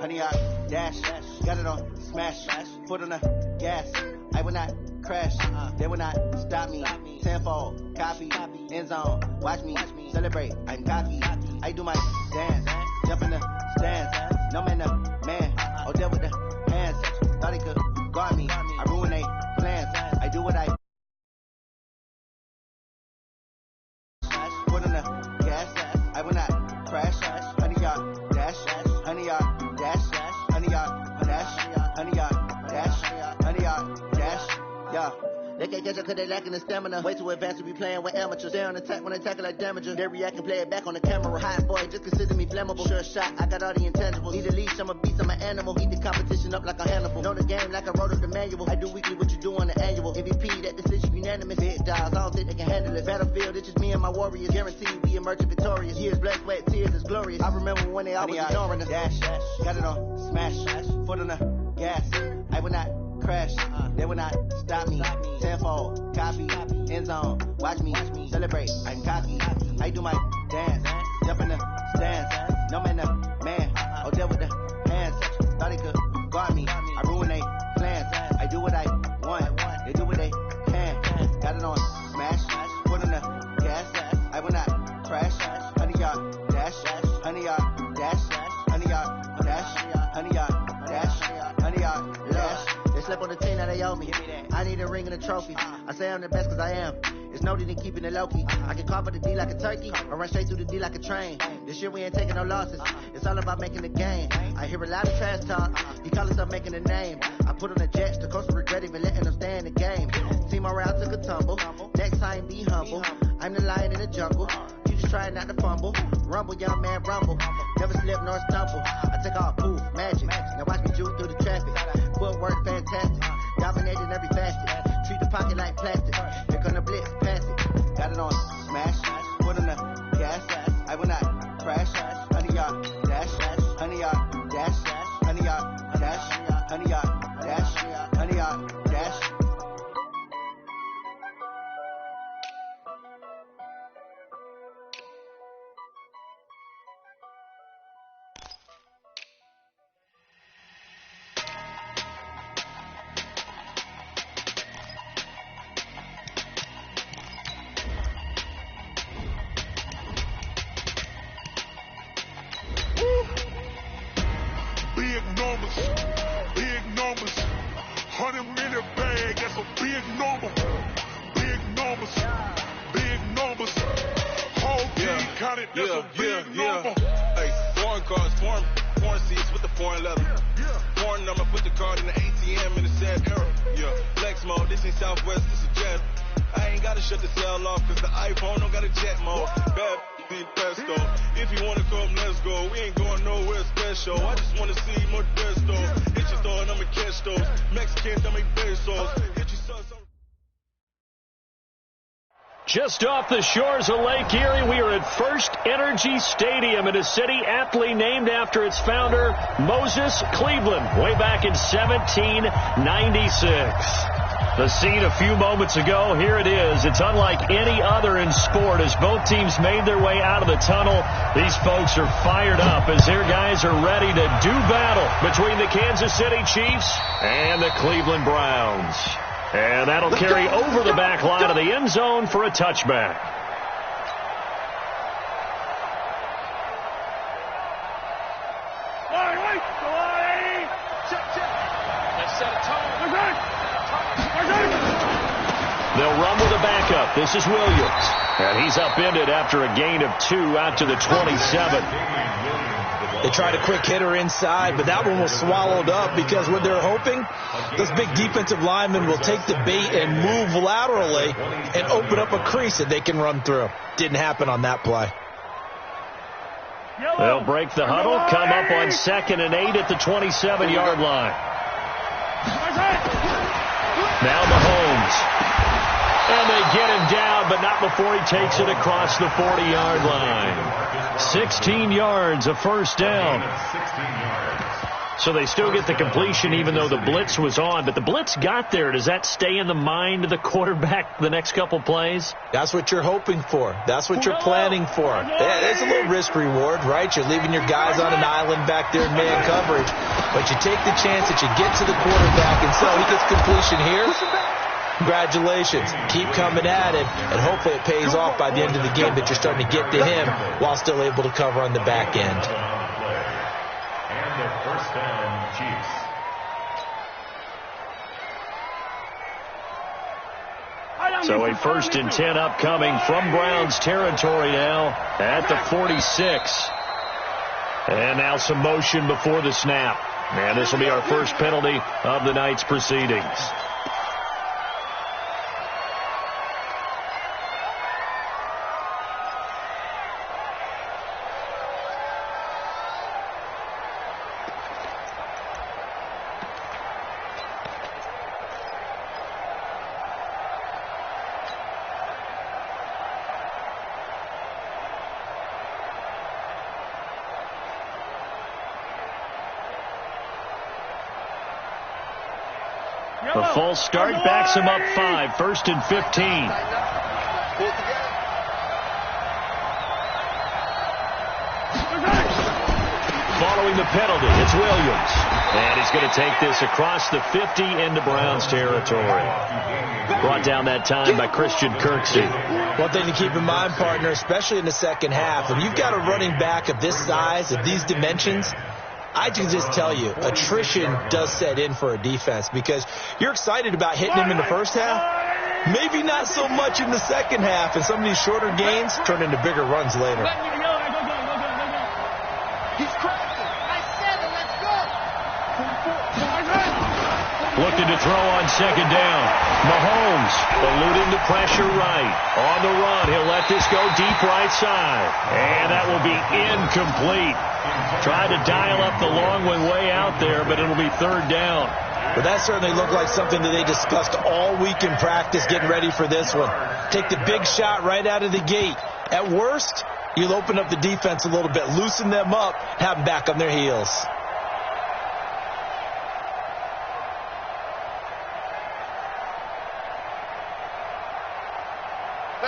100 yard dash. Got it on smash. Foot on the gas. I will not crash. They will not stop me. Tenfold, copy, end zone. Watch me celebrate. I'm cocky. I do my dance. Jump in the stands. No man, the man. Oh, deal with the hands. Thought he could guard me. I ruin they plans. I do what I put on the gas. I will not crash. 100 yard dash. 100 yard dash. 100 yard dash. 100 yard dash. 100 yard dash. Yeah. They can't catch up cause they lacking the stamina. Way too advanced to be playing with amateurs. They on attack when they tackle like damagers. They react and play it back on the camera. Hot boy, just consider me flammable. Sure shot, I got all the intangibles. Need a leash, I'm a beast, I'm an animal. Heat the competition up like a Hannibal. Know the game like I wrote up the manual. I do weekly what you do on the annual. MVP, that decision unanimous. Big dogs, I don't think they can handle it. Battlefield, it's just me and my warriors. Guaranteed we emerge victorious. Years, blood, sweat, tears, it's glorious. I remember when they always ignoring us. Dash, got it on smash. Foot on the gas. I will not crash. They will not stop me. Tenfold, copy, end zone. Watch me celebrate. I'm cocky. I do my dance. Jump in the stands. No man, the man. Oh, deal with the hands. Thought he could guard me. I ruin they plans. I do what I want. They do what they can. Got it on smash. Put on the gas. I will not crash. 100 yard dash. 100 yard dash. 100 yard dash. 100 yard dash. 100 yard dash. They slept on the team, now they owe me. I need a ring and a trophy. I say I'm the best cause I am. It's no need in keeping it low key. I can carve the D like a turkey. I run straight through the D like a train. This year we ain't taking no losses. It's all about making the game. I hear a lot of trash talk. He call himself making a name. I put on the jets. The coach will regret even letting them stay in the game. Team around took a tumble. Next time be humble. I'm the lion in the jungle. You just try not to fumble. Rumble, young man, rumble. Never slip nor stumble. I take off, poof, magic. Now watch me juke through the traffic. Footwork fantastic. Dominating every facet. Treat the pocket like plastic. Here come the blitz, pass it. Got it on smash. Put on the gas. I will not crash. 100 yard dash. 100 yard dash. 100 yard dash. 100 yard dash. 100 yard dash. Big numbers, 100-minute bag, that's a big number. Big numbers, whole team counted, that's a big number. Hey, foreign cars, foreign seats with the foreign leather. Foreign number, put the card in the ATM in the sad era. Flex mode, this ain't Southwest, this is jet. I ain't gotta shut the cell off, cause the iPhone don't got a jet mode. Bad need pesto. If you wanna come, let's go. We ain't going nowhere special. I just wanna see more desto. Hit your thought, I'ma catch those. Mexicans, I make pesos. Hit your sons, Just off the shores of Lake Erie, we are at First Energy Stadium in a city aptly named after its founder, Moses Cleveland, way back in 1796. The scene a few moments ago, here it is. It's unlike any other in sport as both teams made their way out of the tunnel. These folks are fired up as their guys are ready to do battle between the Kansas City Chiefs and the Cleveland Browns. And that'll carry over the back line of the end zone for a touchback. They'll run with a backup. This is Williams. And he's upended after a gain of 2 out to the 27. They tried a quick hitter inside, but that one was swallowed up because what they're hoping, those big defensive linemen will take the bait and move laterally and open up a crease that they can run through. Didn't happen on that play. They'll break the huddle, come up on 2nd and 8 at the 27-yard line. Now Mahomes. And they get him down, but not before he takes it across the 40-yard line. 16 yards, a first down. So they still get the completion even though the blitz was on. But the blitz got there. Does that stay in the mind of the quarterback the next couple plays? That's what you're hoping for. That's what you're planning for. There's a little risk reward, right? You're leaving your guys on an island back there in man coverage. But you take the chance that you get to the quarterback, and so he gets completion here. Congratulations. Keep coming at him, and hopefully it pays off by the end of the game that you're starting to get to him while still able to cover on the back end. First down, Chiefs. So a 1st and 10 upcoming from Browns territory now at the 46. And now some motion before the snap. And this will be our first penalty of the night's proceedings. The false start backs him up 5, 1st and 15. Following the penalty, it's Williams. And he's going to take this across the 50 into Browns territory. Brought down that time by Christian Kirksey. One thing to keep in mind, partner, especially in the second half, when you've got a running back of this size, of these dimensions, I can just tell you, attrition does set in for a defense because you're excited about hitting him in the first half. Maybe not so much in the second half, and some of these shorter gains turn into bigger runs later. He's cracking. Nice 7. Let's go. Looking to throw on second down. Mahomes eluding the pressure right. On the run, he'll let this go deep right side. And that will be incomplete. Tried to dial up the long one way out there, but it'll be 3rd down. But that certainly looked like something that they discussed all week in practice getting ready for this one. Take the big shot right out of the gate. At worst, you'll open up the defense a little bit, loosen them up, have them back on their heels.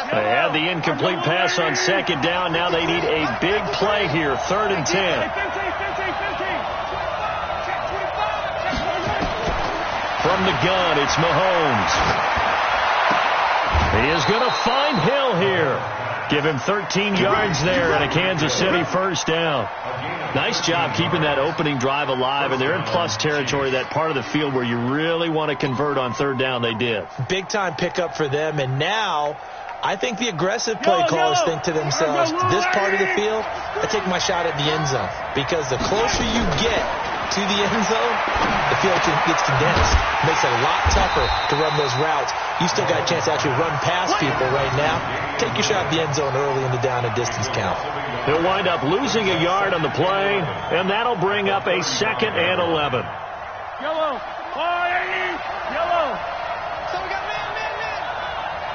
They had the incomplete pass on second down. Now they need a big play here, 3rd and 10. From the gun, it's Mahomes. He is going to find Hill here. Give him 13 yards there and a Kansas City 1st down. Nice job keeping that opening drive alive, and they're in plus territory, that part of the field where you really want to convert on 3rd down. They did. Big-time pickup for them, and now I think the aggressive play callers think to themselves, this part of the field, I take my shot at the end zone. Because the closer you get to the end zone, the field gets condensed. Makes it a lot tougher to run those routes. You still got a chance to actually run past people right now. Take your shot at the end zone early in the down and distance count. He'll wind up losing a yard on the play, and that'll bring up a 2nd and 11. Yellow. Yellow. So we got man.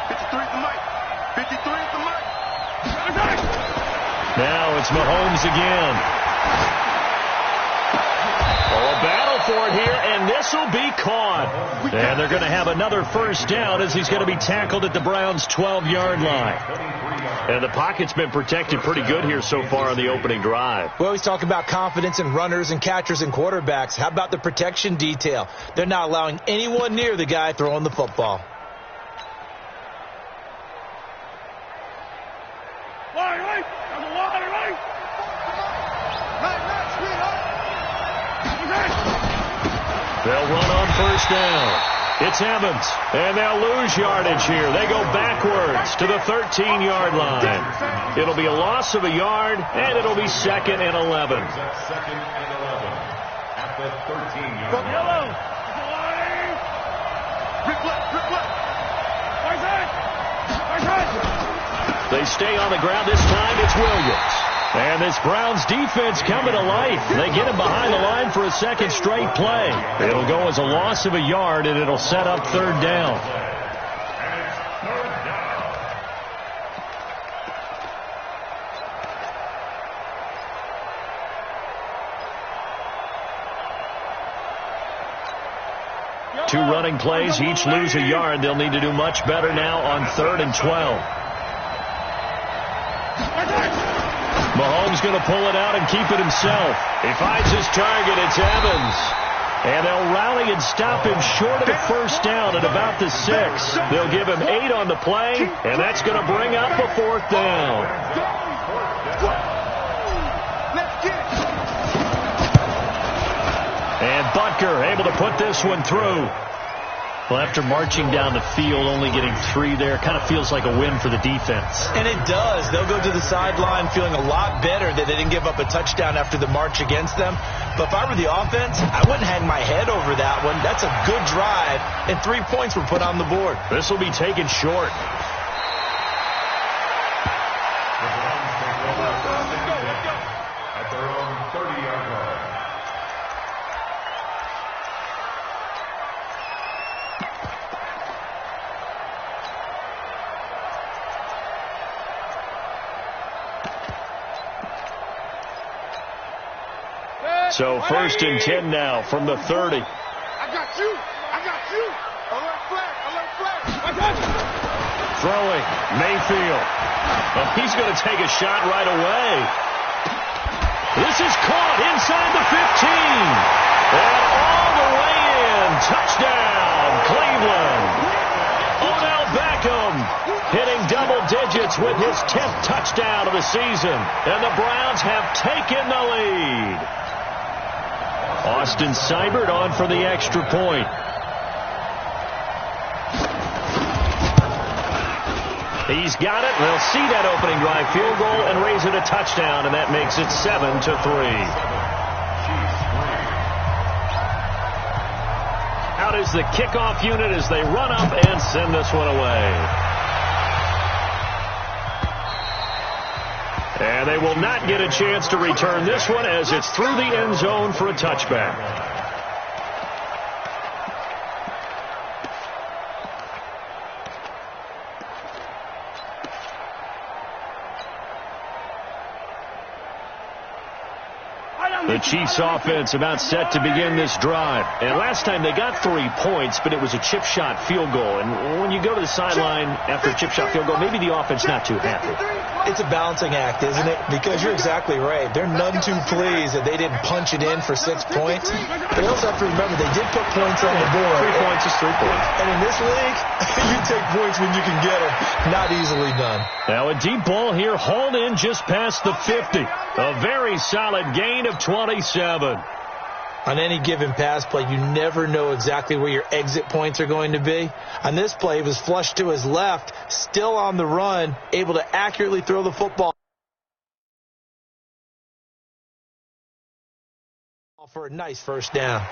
53 at the mic. 53 at the mic. Now it's Mahomes again. Oh, a battle for it here, and this will be caught. And they're going to have another 1st down as he's going to be tackled at the Browns' 12-yard line. And the pocket's been protected pretty good here so far on the opening drive. We always talk about confidence in runners and catchers and quarterbacks. How about the protection detail? They're not allowing anyone near the guy throwing the football. They'll run on 1st down. It's Evans, and they'll lose yardage here. They go backwards to the 13-yard line. It'll be a loss of a yard, and it'll be 2nd and 11. 2nd and 11 at the 13-yard line. Yellow. They stay on the ground. This time it's Williams. And this Browns defense coming to life. They get him behind the line for a 2nd straight play. It'll go as a loss of a yard, and it'll set up 3rd down. 2 running plays, each lose a yard. They'll need to do much better now on 3rd and 12. Mahomes going to pull it out and keep it himself. He finds his target. It's Evans. And they'll rally and stop him short of the first down at about the 6. They'll give him 8 on the play, and that's going to bring up a 4th down. And Butker able to put this one through. Well, after marching down the field, only getting 3 there, kind of feels like a win for the defense. And it does. They'll go to the sideline feeling a lot better that they didn't give up a touchdown after the march against them. But if I were the offense, I wouldn't hang my head over that one. That's a good drive, and 3 points were put on the board. This will be taken short. At their own 30-yard line. So 1st and 10 now from the 30. I got you. Alert flag. Throwing, Mayfield. Well, he's going to take a shot right away. This is caught inside the 15. And all the way in. Touchdown, Cleveland. Odell Beckham hitting double digits with his 10th touchdown of the season. And the Browns have taken the lead. Austin Seibert on for the extra point. He's got it. They'll see that opening drive field goal and raise it a touchdown, and that makes it 7-3. Out is the kickoff unit as they run up and send this one away. And they will not get a chance to return this one as it's through the end zone for a touchback. The Chiefs offense about set to begin this drive. And last time they got 3 points, but it was a chip shot field goal. And when you go to the sideline after a chip shot field goal, maybe the offense not too happy. It's a balancing act, isn't it? Because you're exactly right. They're none too pleased that they didn't punch it in for 6 points. But you also have to remember they did put points on the board. 3 points is 3 points. And in this league, you take points when you can get them. Not easily done. Now a deep ball here hauled in just past the 50. A very solid gain of 27. On any given pass play, you never know exactly where your exit points are going to be. On this play, it was flushed to his left, still on the run, able to accurately throw the football for a nice first down.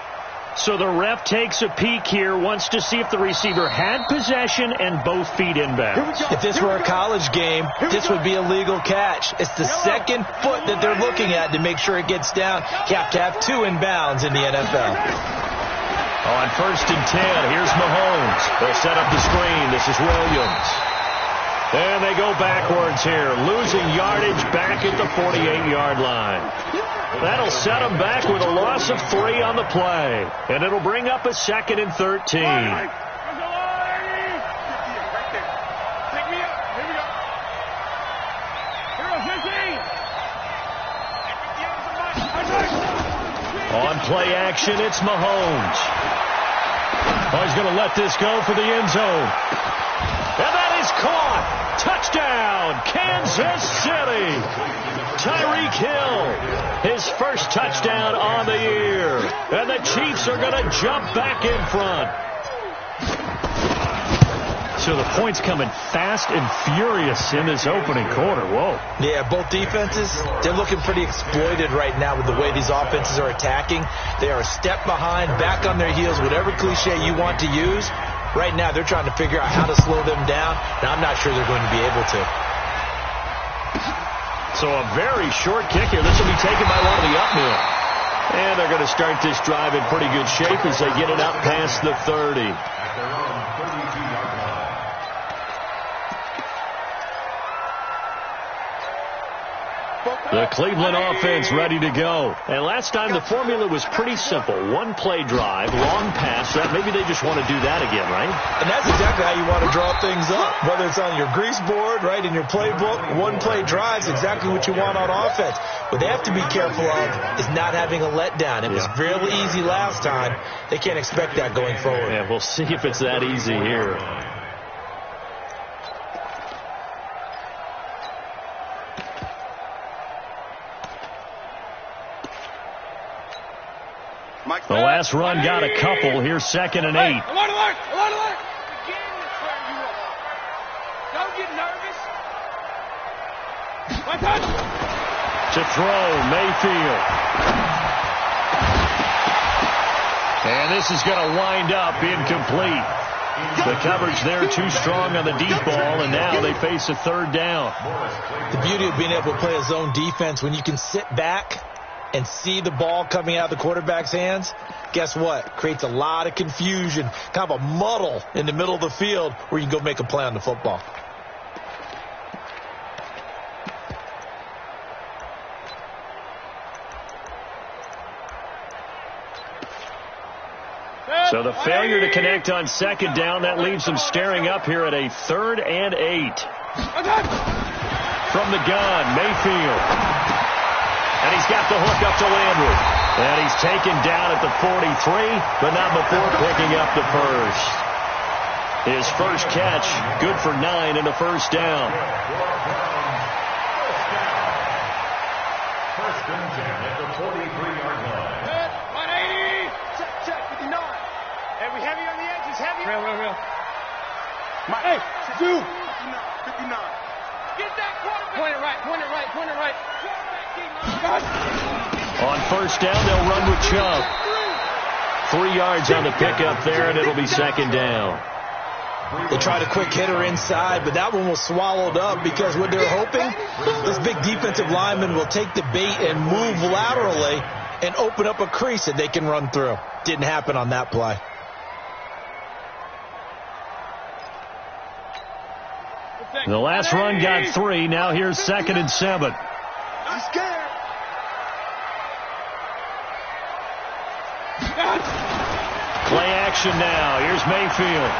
So the ref takes a peek here, wants to see if the receiver had possession and both feet inbounds. If this were a college game, this would be a legal catch. It's the second foot that they're looking at to make sure it gets down. You have to have 2 inbounds in the NFL. On 1st and 10, here's Mahomes. They'll set up the screen. This is Williams. And they go backwards here, losing yardage back at the 48-yard line. That'll set them back with a loss of 3 on the play. And it'll bring up a 2nd and 13. On play action, it's Mahomes. Oh, he's going to let this go for the end zone. And that is caught. Touchdown, Kansas City. Tyreek Hill, his first touchdown on the year. And the Chiefs are going to jump back in front. So the points coming fast and furious in this opening quarter. Whoa. Yeah, both defenses, they're looking pretty exploited right now with the way these offenses are attacking. They are a step behind, back on their heels, whatever cliche you want to use. Right now, they're trying to figure out how to slow them down, and I'm not sure they're going to be able to. So a very short kick here. This will be taken by one of the upmill. And they're going to start this drive in pretty good shape as they get it up past the 30. The Cleveland offense ready to go. And last time the formula was pretty simple. One play drive, long pass. Maybe they just want to do that again, right? And that's exactly how you want to draw things up. Whether it's on your grease board, right, in your playbook, one play drive is exactly what you want on offense. What they have to be careful of is not having a letdown. It was really easy last time. They can't expect that going forward. Yeah, we'll see if it's that easy here. The last run got a couple. Here's 2nd and 8. Alert, alert, alert, alert. Again, that's where you are. Don't get nervous. One touch. To throw, Mayfield. And this is going to wind up incomplete. The coverage there too strong on the deep ball, and now they face a 3rd down. The beauty of being able to play a zone defense, when you can sit back and see the ball coming out of the quarterback's hands, guess what? Creates a lot of confusion, kind of a muddle in the middle of the field where you can go make a play on the football. So the failure to connect on 2nd down, that leaves them staring up here at a 3rd and 8. From the gun, Mayfield. And he's got the hook up to Landry. And he's taken down at the 43, but not before picking up the first. His first catch, good for 9 and a 1st down. First and 10 at the 43-yard line. 180. Check, 59. Hey, we heavy on the edges, heavy. Real. Hey, 2. 59. Get that quarterback. Point it right. On 1st down, they'll run with Chubb. 3 yards on the pickup there, and it'll be 2nd down. They tried a quick hitter inside, but that one was swallowed up because what they're hoping, this big defensive lineman will take the bait and move laterally and open up a crease that they can run through. Didn't happen on that play. The last run got 3. Now here's 2nd and 7. I'm scared. Play action now. Here's Mayfield.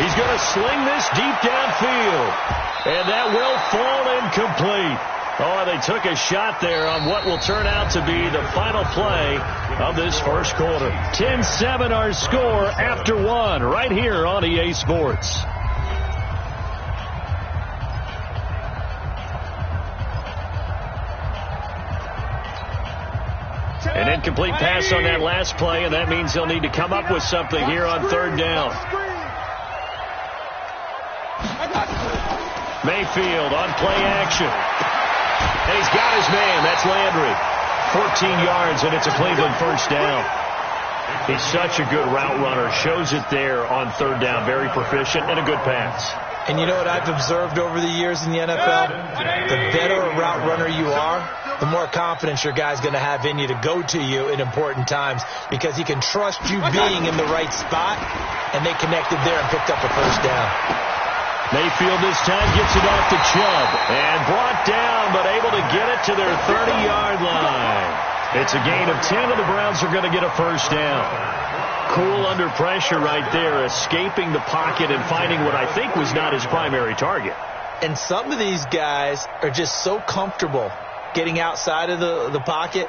He's going to sling this deep downfield. And that will fall incomplete. Oh, they took a shot there on what will turn out to be the final play of this first quarter. 10-7 our score after 1 right here on EA Sports. An incomplete pass on that last play, and that means they'll need to come up with something here on 3rd down. Mayfield on play action. And he's got his man. That's Landry. 14 yards, and it's a Cleveland 1st down. He's such a good route runner. Shows it there on 3rd down. Very proficient and a good pass. And you know what I've observed over the years in the NFL? The better a route runner you are, the more confidence your guy's going to have in you to go to you in important times because he can trust you being in the right spot, and they connected there and picked up a 1st down. Mayfield this time gets it off to Chubb and brought down, but able to get it to their 30-yard line. It's a gain of 10, and the Browns are going to get a 1st down. Cool under pressure right there, escaping the pocket and finding what I think was not his primary target. And some of these guys are just so comfortable getting outside of the pocket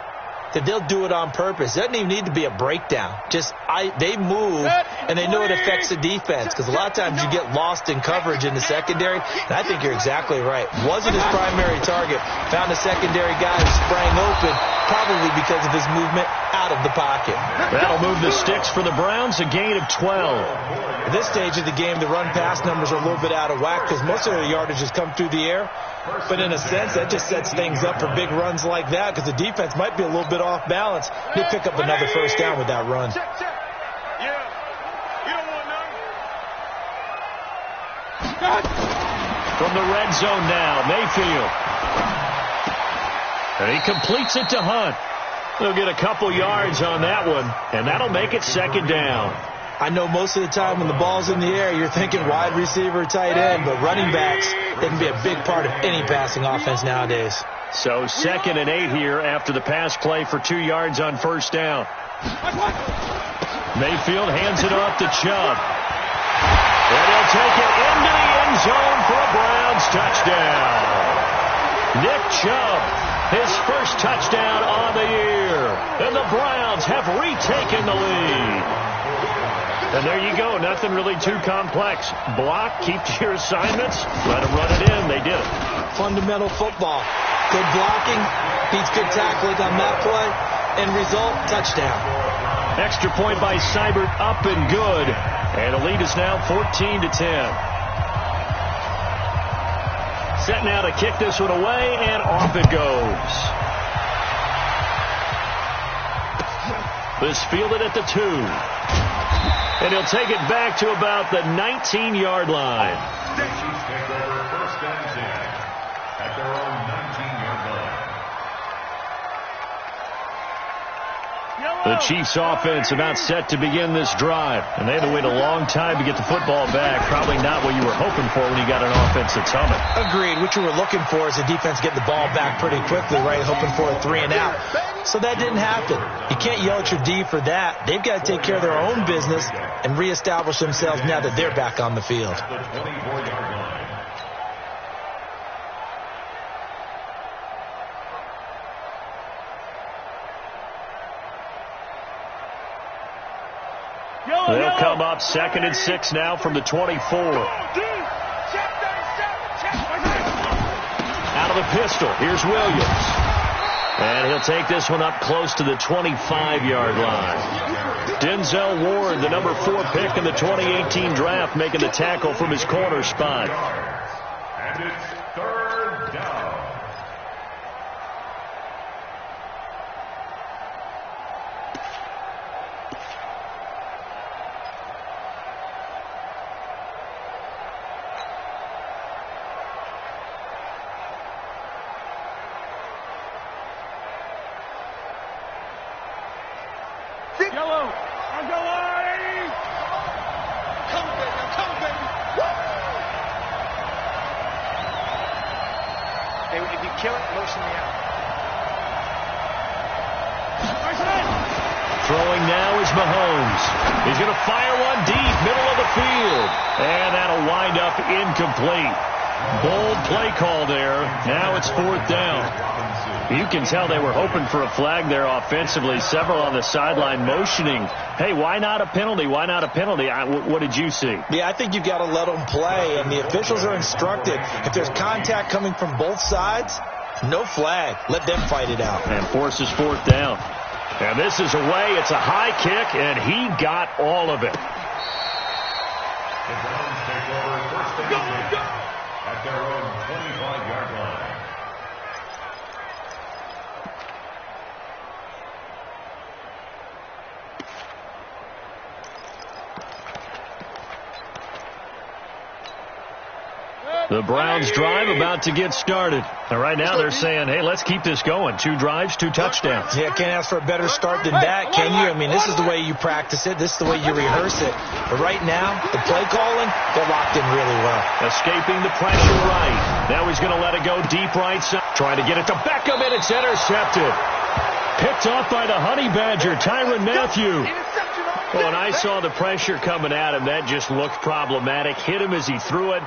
that they'll do it on purpose. It doesn't even need to be a breakdown. They move, and they know it affects the defense because a lot of times you get lost in coverage in the secondary, and I think you're exactly right. Wasn't his primary target. Found a secondary guy who sprang open, probably because of his movement out of the pocket. That'll move the sticks for the Browns, a gain of 12. At this stage of the game, the run-pass numbers are a little bit out of whack because most of the yardage has come through the air. But in a sense, that just sets things up for big runs like that because the defense might be a little bit off balance. He'll pick up another 1st down with that run. Yeah. You don't want none. From the red zone now, Mayfield. And he completes it to Hunt. They'll get a couple yards on that one, and that'll make it 2nd down. I know most of the time when the ball's in the air, you're thinking wide receiver, tight end, but running backs, they can be a big part of any passing offense nowadays. So 2nd and 8 here after the pass play for 2 yards on first down. Mayfield hands it off to Chubb. And he'll take it into the end zone for a Browns touchdown. Nick Chubb, his first touchdown on the year. And the Browns have retaken the lead. And there you go. Nothing really too complex. Block, keep to your assignments, let them run it in. They did it. Fundamental football. Good blocking, beats good tackling on that play, and result, touchdown. Extra point by Seibert, up and good. And the lead is now 14-10. Set now to kick this one away, and off it goes. This fielded at the 2. And he'll take it back to about the 19-yard line. The Chiefs take over 1st and 10 at their own 19-yard line. The Chiefs offense about set to begin this drive. And they had to wait a long time to get the football back. Probably not what you were hoping for when you got an offense that's humming. Agreed. What you were looking for is the defense getting the ball back pretty quickly, right? Hoping for a 3 and out. So that didn't happen. You can't yell at your D for that. They've got to take care of their own business and reestablish themselves now that they're back on the field. The 24-yard line. They'll come up 2nd and 6 now from the 24. Out of the pistol, here's Williams. And he'll take this one up close to the 25-yard line. Denzel Ward, the number 4 pick in the 2018 draft, making the tackle from his corner spot. And it's 3rd down. Yellow, on the line! Come baby! Woo! Hey, if you kill it, motion me out. Throwing now is Mahomes. He's going to fire one deep, middle of the field. And that'll wind up incomplete. Bold play call there. Now it's 4th down. You can tell they were hoping for a flag there offensively. Several on the sideline motioning, hey, why not a penalty? Why not a penalty? What did you see? Yeah, I think you've got to let them play, and the officials are instructed. If there's contact coming from both sides, no flag. Let them fight it out. And forces 4th down. And this is away. It's a high kick, and he got all of it. The Browns take over 1st and 10 at their own 25-yard line. The Browns drive about to get started. And right now they're saying, hey, let's keep this going. 2 drives, 2 touchdowns. Yeah, can't ask for a better start than that, can you? I mean, this is the way you practice it. This is the way you rehearse it. But right now, the play calling, they're locked in really well. Escaping the pressure right. Now he's going to let it go deep right side. Trying to get it to Beckham, and it's intercepted. Picked off by the Honey Badger, Tyrann Mathieu. Well, when I saw the pressure coming at him, that just looked problematic. Hit him as he threw it.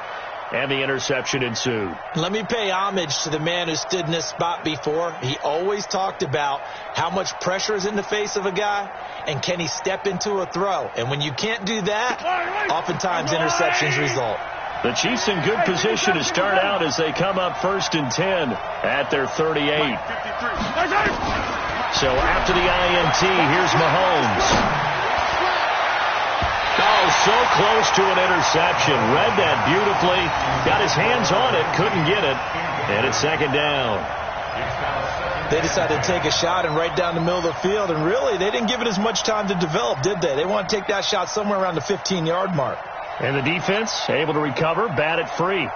And the interception ensued. Let me pay homage to the man who stood in this spot before. He always talked about how much pressure is in the face of a guy, and can he step into a throw. And when you can't do that, oftentimes interceptions result. The Chiefs in good position to start out as they come up 1st and 10 at their 38. So after the INT, here's Mahomes. Oh, so close to an interception. Read that beautifully. Got his hands on it. Couldn't get it. And it's 2nd down. They decided to take a shot and right down the middle of the field. And really, they didn't give it as much time to develop, did they? They want to take that shot somewhere around the 15-yard mark. And the defense able to recover, bat it free.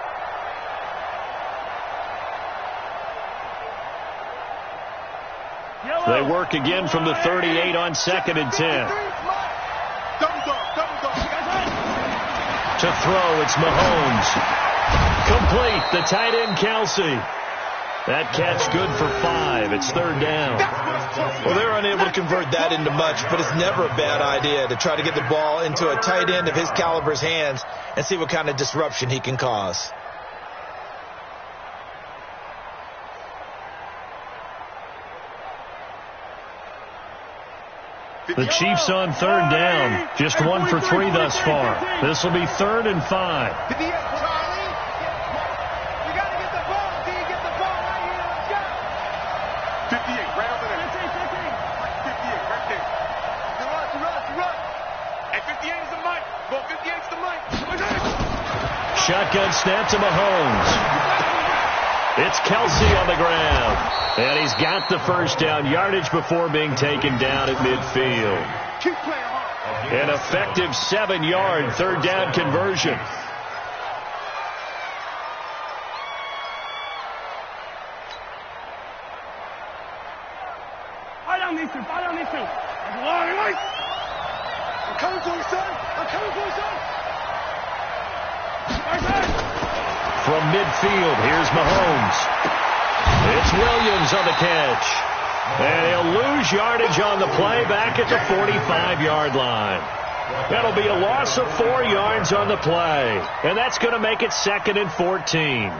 They work again from the 38 on 2nd and 10. To throw, it's Mahomes. Complete, the tight end Kelsey. That catch good for 5. It's third down. Well, they were unable to convert that into much, but it's never a bad idea to try to get the ball into a tight end of his caliber's hands and see what kind of disruption he can cause. The Chiefs on third down. Just 1 for 3 thus far. This will be 3rd and 5. Shotgun snap to Mahomes. It's Kelsey on the ground. And he's got the first down yardage before being taken down at midfield. An effective 7-yard third down conversion. I'm coming for you, son. I'm coming for you, son. From midfield, here's Mahomes. It's Williams on the catch. And he'll lose yardage on the play back at the 45-yard line. That'll be a loss of 4 yards on the play. And that's going to make it 2nd and 14.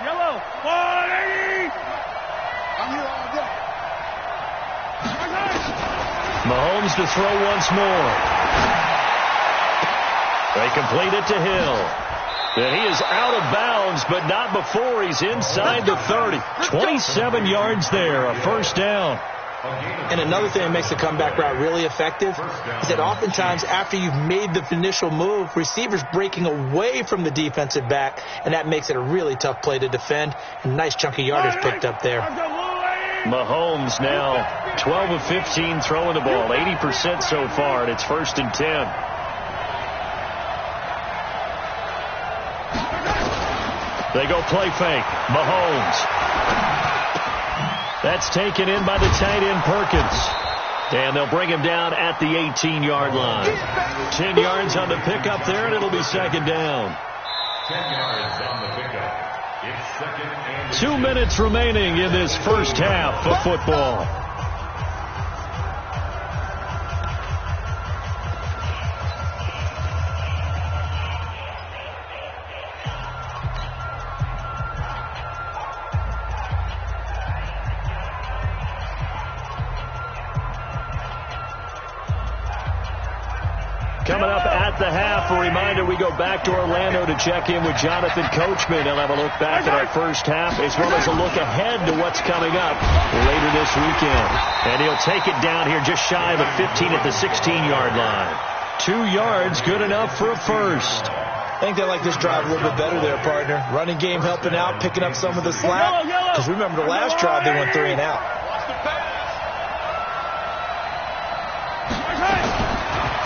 Yellow. 180. I'm here all day. Mahomes to throw once more. They complete it to Hill. And he is out of bounds, but not before he's inside the 30. 27 yards there, a first down. And another thing that makes the comeback route really effective is that oftentimes after you've made the initial move, receivers breaking away from the defensive back, and that makes it a really tough play to defend. And nice chunky yardage picked up there. Mahomes now 12 of 15 throwing the ball, 80% so far, and it's 1st and 10. They go play fake. Mahomes. That's taken in by the tight end Perkins. And they'll bring him down at the 18-yard line. 10 yards on the pickup there, and it'll be 2nd down. 10 yards on the pickup. It's 2nd and 2 minutes remaining in this first half of football. Coming up at the half, a reminder, we go back to Orlando to check in with Jonathan Coachman. He'll have a look back at our first half as well as a look ahead to what's coming up later this weekend. And he'll take it down here just shy of a 15 at the 16-yard line. 2 yards, good enough for a first. I think they like this drive a little bit better there, partner. Running game helping out, picking up some of the slack. Because remember the last drive, they went 3 and out.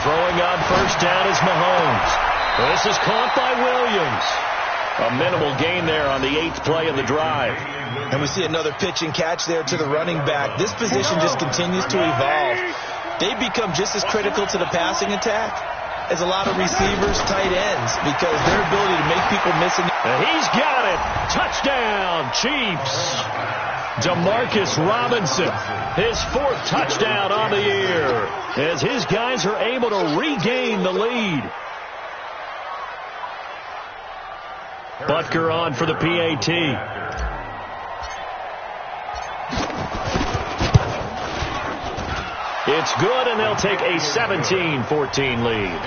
Throwing on first down is Mahomes. This is caught by Williams. A minimal gain there on the 8th play of the drive. And we see another pitch and catch there to the running back. This position just continues to evolve. They become just as critical to the passing attack as a lot of receivers, tight ends, because their ability to make people miss. And he's got it. Touchdown, Chiefs. Demarcus Robinson, his 4th touchdown on the year, as his guys are able to regain the lead. Butker on for the PAT. It's good, and they'll take a 17-14 lead.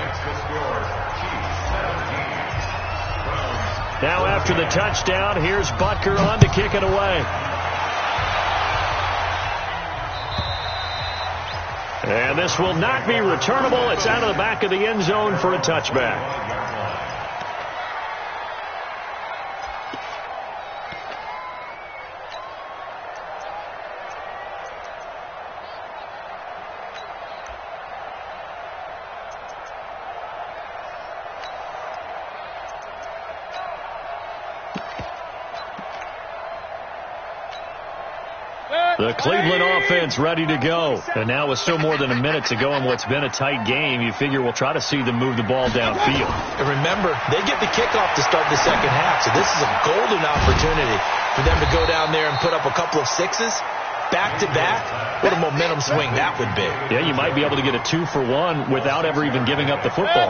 Now after the touchdown, here's Butker on to kick it away. And this will not be returnable. It's out of the back of the end zone for a touchback. The Cleveland offense ready to go. And now with still more than a minute to go in what's been a tight game, you figure we'll try to see them move the ball downfield. And remember, they get the kickoff to start the second half, so this is a golden opportunity for them to go down there and put up a couple of sixes. Back-to-back, what a momentum swing that would be. Yeah, you might be able to get a 2-for-1 without ever even giving up the football.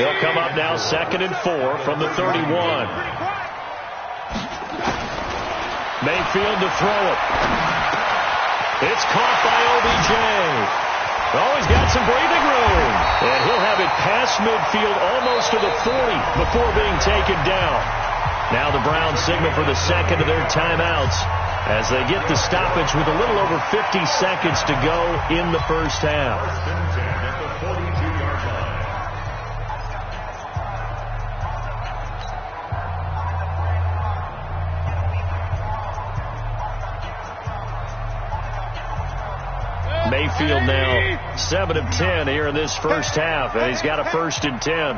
They'll come up now 2nd and 4 from the 31. Mayfield to throw it. It's caught by OBJ. Oh, he's got some breathing room. And he'll have it past midfield almost to the 40 before being taken down. Now the Browns signal for the second of their timeouts as they get the stoppage with a little over 50 seconds to go in the first half. Mayfield now 7 of 10 here in this first half, and he's got a 1st and 10.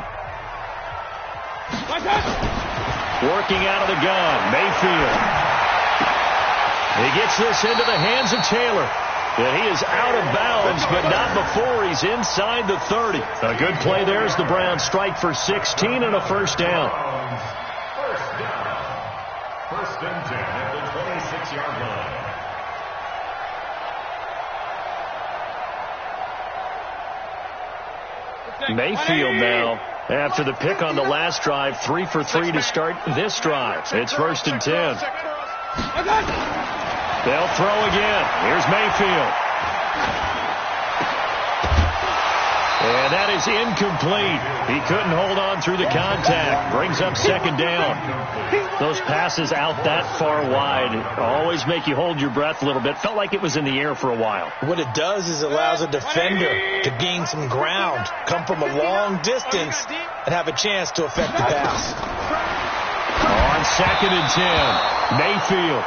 Working out of the gun, Mayfield. He gets this into the hands of Taylor. And he is out of bounds, but not before he's inside the 30. A good play there as the Browns strike for 16 and a first down. First and 10 at the 26-yard line. Mayfield now, after the pick on the last drive, 3 for 3 to start this drive. It's 1st and 10. They'll throw again. Here's Mayfield. And that is incomplete. He couldn't hold on through the contact. Brings up 2nd down. Those passes out that far wide always make you hold your breath a little bit. Felt like it was in the air for a while. What it does is it allows a defender to gain some ground, come from a long distance, and have a chance to affect the pass. On 2nd and 10, Mayfield.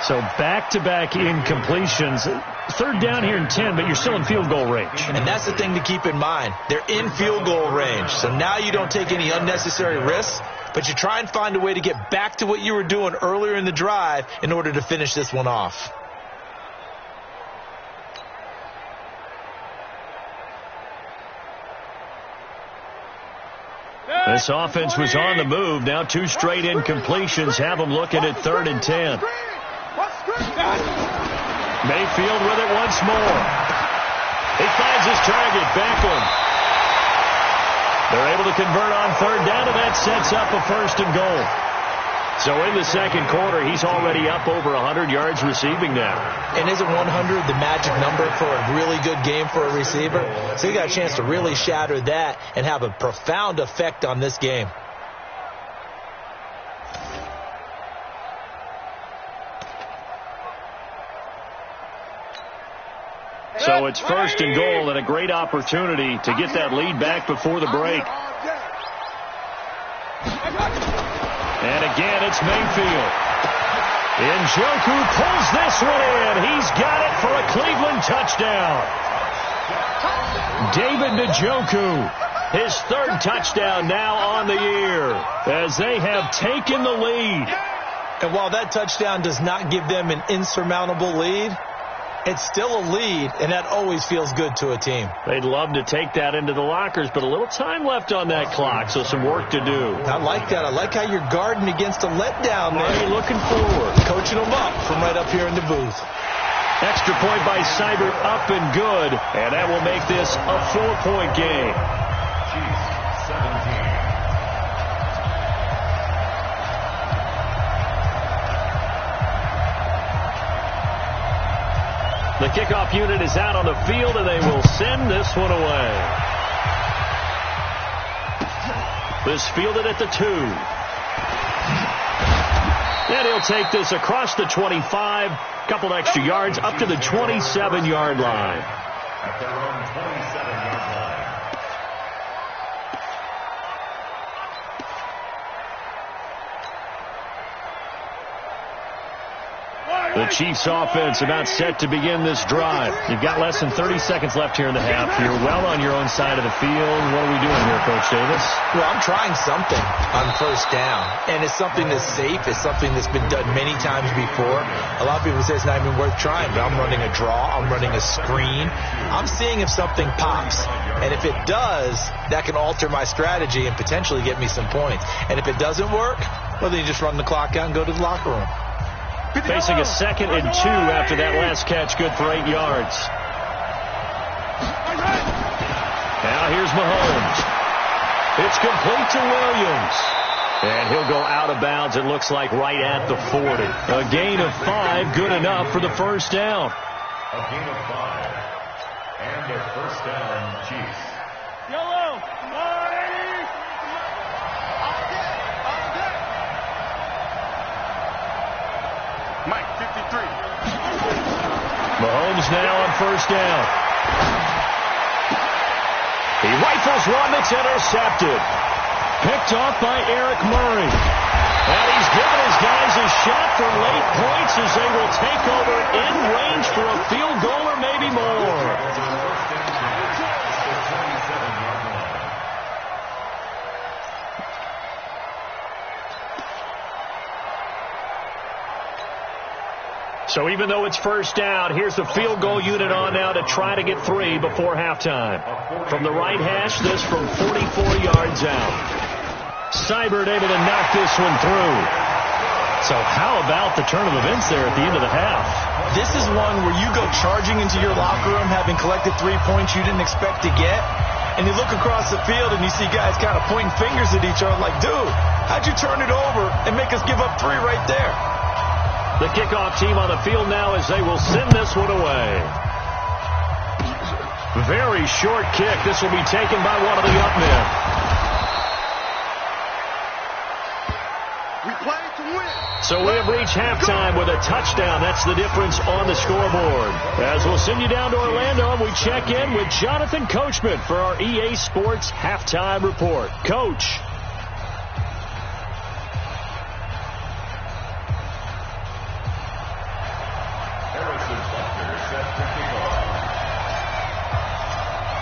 So back-to-back incompletions. 3rd down here and 10, but you're still in field goal range. And that's the thing to keep in mind. They're in field goal range. So now you don't take any unnecessary risks, but you try and find a way to get back to what you were doing earlier in the drive in order to finish this one off. This offense was on the move. Now 2 straight incompletions have them looking at 3rd and 10. Mayfield with it once more. He finds his target, Beckham. They're able to convert on 3rd down, and that sets up a 1st and goal. So in the second quarter, he's already up over 100 yards receiving now. And isn't 100 the magic number for a really good game for a receiver? So you got a chance to really shatter that and have a profound effect on this game. So it's 1st and goal and a great opportunity to get that lead back before the break. And again, it's Mayfield. Njoku pulls this one in. He's got it for a Cleveland touchdown. David Njoku, his 3rd touchdown now on the year as they have taken the lead. And while that touchdown does not give them an insurmountable lead, it's still a lead, and that always feels good to a team. They'd love to take that into the lockers, but a little time left on that clock, so some work to do. I like that. I like how you're guarding against a letdown there. Are you looking forward? Coaching them up from right up here in the booth. Extra point by Seibert, up and good, and that will make this a 4-point game. Chiefs 17. The kickoff unit is out on the field, and they will send this one away. This fielded at the 2. And he'll take this across the 25, couple extra yards, up to the 27-yard line. At their own 27-yard line. The Chiefs offense about set to begin this drive. You've got less than 30 seconds left here in the half. You're well on your own side of the field. What are we doing here, Coach Davis? Well, I'm trying something on first down, and it's something that's safe. It's something that's been done many times before. A lot of people say it's not even worth trying, but I'm running a draw. I'm running a screen. I'm seeing if something pops, and if it does, that can alter my strategy and potentially get me some points. And if it doesn't work, well, then you just run the clock out and go to the locker room. Facing a 2nd and 2 after that last catch, good for 8 yards. Now here's Mahomes. It's complete to Williams. And he'll go out of bounds, it looks like, right at the 40. A gain of 5, good enough for the first down. A gain of 5. And the first down, Chiefs. Yellow. Mike, 53. Mahomes now on first down. He rifles one that's intercepted. Picked off by Eric Murray. And he's given his guys a shot for late points as they will take over in range for a field goal or maybe more. So even though it's first down, here's the field goal unit on now to try to get 3 before halftime. From the right hash, this from 44 yards out. Seibert able to knock this one through. So how about the turn of events there at the end of the half? This is one where you go charging into your locker room having collected 3 points you didn't expect to get, and you look across the field and you see guys kind of pointing fingers at each other like, dude, how'd you turn it over and make us give up 3 right there? The kickoff team on the field now as they will send this one away. Very short kick. This will be taken by one of the up men. We play to win. So we have reached halftime with a touchdown. That's the difference on the scoreboard. As we'll send you down to Orlando, we check in with Jonathan Coachman for our EA Sports Halftime Report. Coach.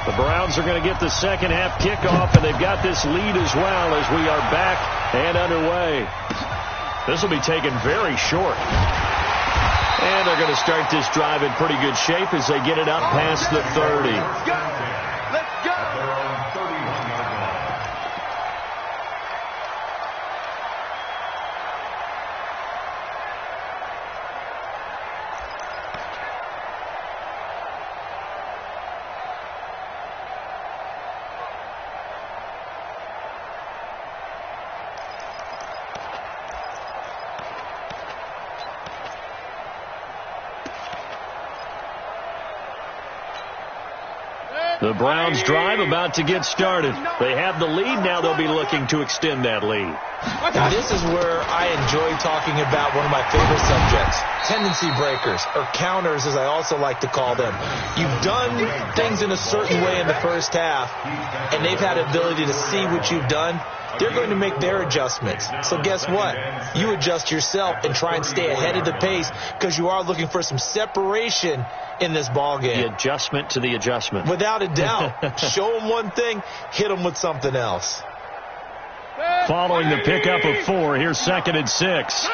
The Browns are going to get the second half kickoff, and they've got this lead as well as we are back and underway. This will be taken very short. And they're going to start this drive in pretty good shape as they get it up past the 30. Let's go. The Browns drive about to get started. They have the lead. Now they'll be looking to extend that lead. This is where I enjoy talking about one of my favorite subjects, tendency breakers, or counters as I also like to call them. You've done things in a certain way in the first half, and they've had ability to see what you've done. They're going to make their adjustments. So guess what? You adjust yourself and try and stay ahead of the pace because you are looking for some separation in this ball game. The adjustment to the adjustment. Without a doubt. Show them one thing, hit them with something else. Following the pickup of 4, here's 2nd and 6.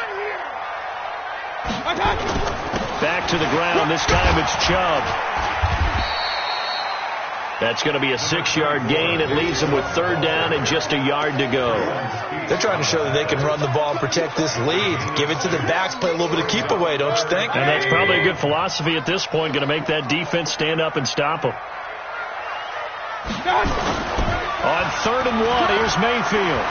Back to the ground. This time it's Chubb. That's going to be a 6-yard gain. It leaves them with 3rd down and just a yard to go. They're trying to show that they can run the ball and protect this lead. Give it to the backs, play a little bit of keep away, don't you think? And that's probably a good philosophy at this point, going to make that defense stand up and stop them. On 3rd and 1, here's Mayfield.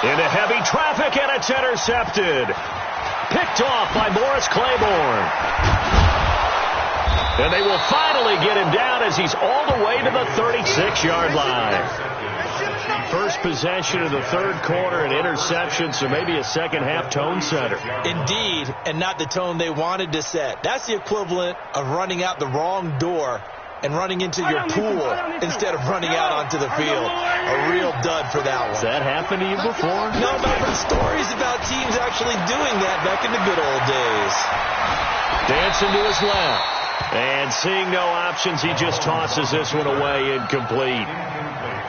Into heavy traffic, and it's intercepted. Picked off by Morris Claiborne. And they will finally get him down as he's all the way to the 36-yard line. First possession of the 3rd quarter, an interception, so maybe a second-half tone setter. Indeed, and not the tone they wanted to set. That's the equivalent of running out the wrong door and running into your pool instead of running out onto the field. A real dud for that one. Has that happened to you before? No, but I've heard stories about teams actually doing that back in the good old days. Dancing to his left. And seeing no options, he just tosses this one away, incomplete.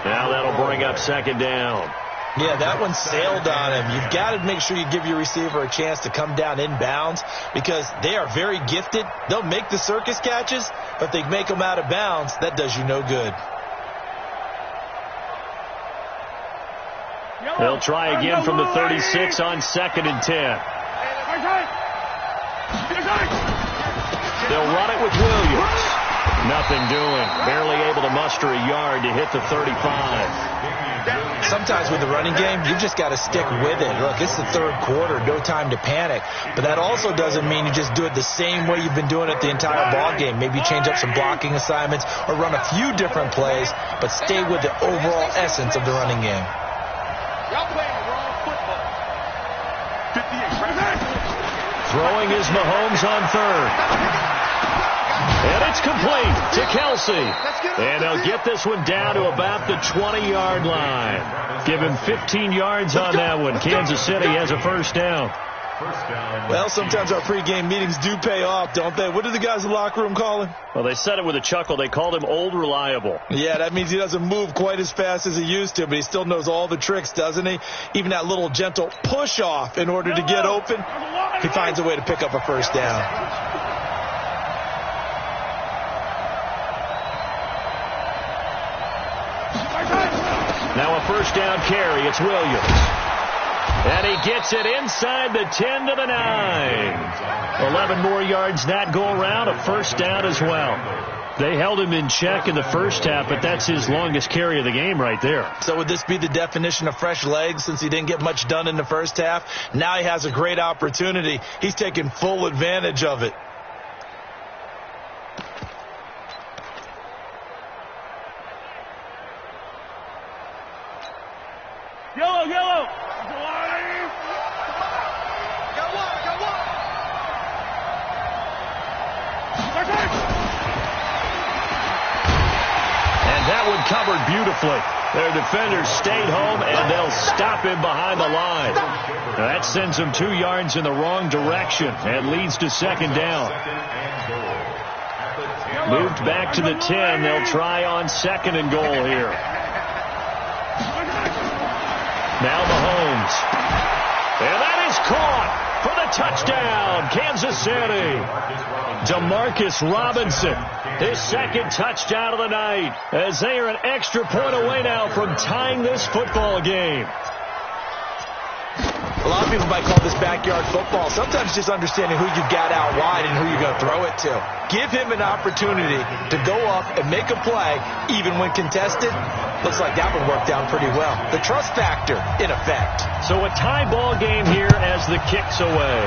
Now that'll bring up second down. Yeah, that one sailed on him. You've got to make sure you give your receiver a chance to come down inbounds because they are very gifted. They'll make the circus catches, but if they make them out of bounds, that does you no good. They'll try again from the 36 on 2nd and 10. They'll run it with Williams. Nothing doing. Barely able to muster a yard to hit the 35. Sometimes with the running game, you've just got to stick with it. Look, it's the third quarter, no time to panic. But that also doesn't mean you just do it the same way you've been doing it the entire ball game. Maybe change up some blocking assignments or run a few different plays, but stay with the overall essence of the running game. Y'all playing the wrong football. 58. Throwing is Mahomes on 3rd. And it's complete to Kelsey. And they'll get this one down to about the 20-yard line. Give him 15 yards on that one. Kansas City has a first down. Well, sometimes our pregame meetings do pay off, don't they? What do the guys in the locker room call him? Well, they said it with a chuckle. They called him Old Reliable. Yeah, that means he doesn't move quite as fast as he used to, but he still knows all the tricks, doesn't he? Even that little gentle push-off in order to get open, he finds a way to pick up a first down. Now a first down carry. It's Williams. And he gets it inside the 10 to the 9. 11 more yards that go around. A first down as well. They held him in check in the first half, but that's his longest carry of the game right there. So would this be the definition of fresh legs since he didn't get much done in the first half? Now he has a great opportunity. He's taking full advantage of it. Yellow. And that one covered beautifully. Their defenders stayed home, and they'll stop him behind the line. Now that sends him 2 yards in the wrong direction and leads to second down. Moved back to the 10. They'll try on 2nd and goal here. Now Mahomes. And that is caught for the touchdown, Kansas City. Demarcus Robinson, his second touchdown of the night, as they are an extra point away now from tying this football game. A lot of people might call this backyard football. Sometimes just understanding who you've got out wide and who you're going to throw it to. Give him an opportunity to go up and make a play, even when contested. Looks like that one worked out pretty well. The trust factor, in effect. So a tie ball game here as the kick's away.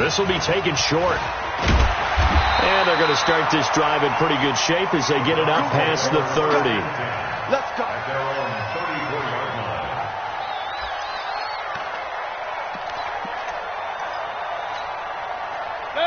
This will be taken short. And they're going to start this drive in pretty good shape as they get it up past the 30. Let's go.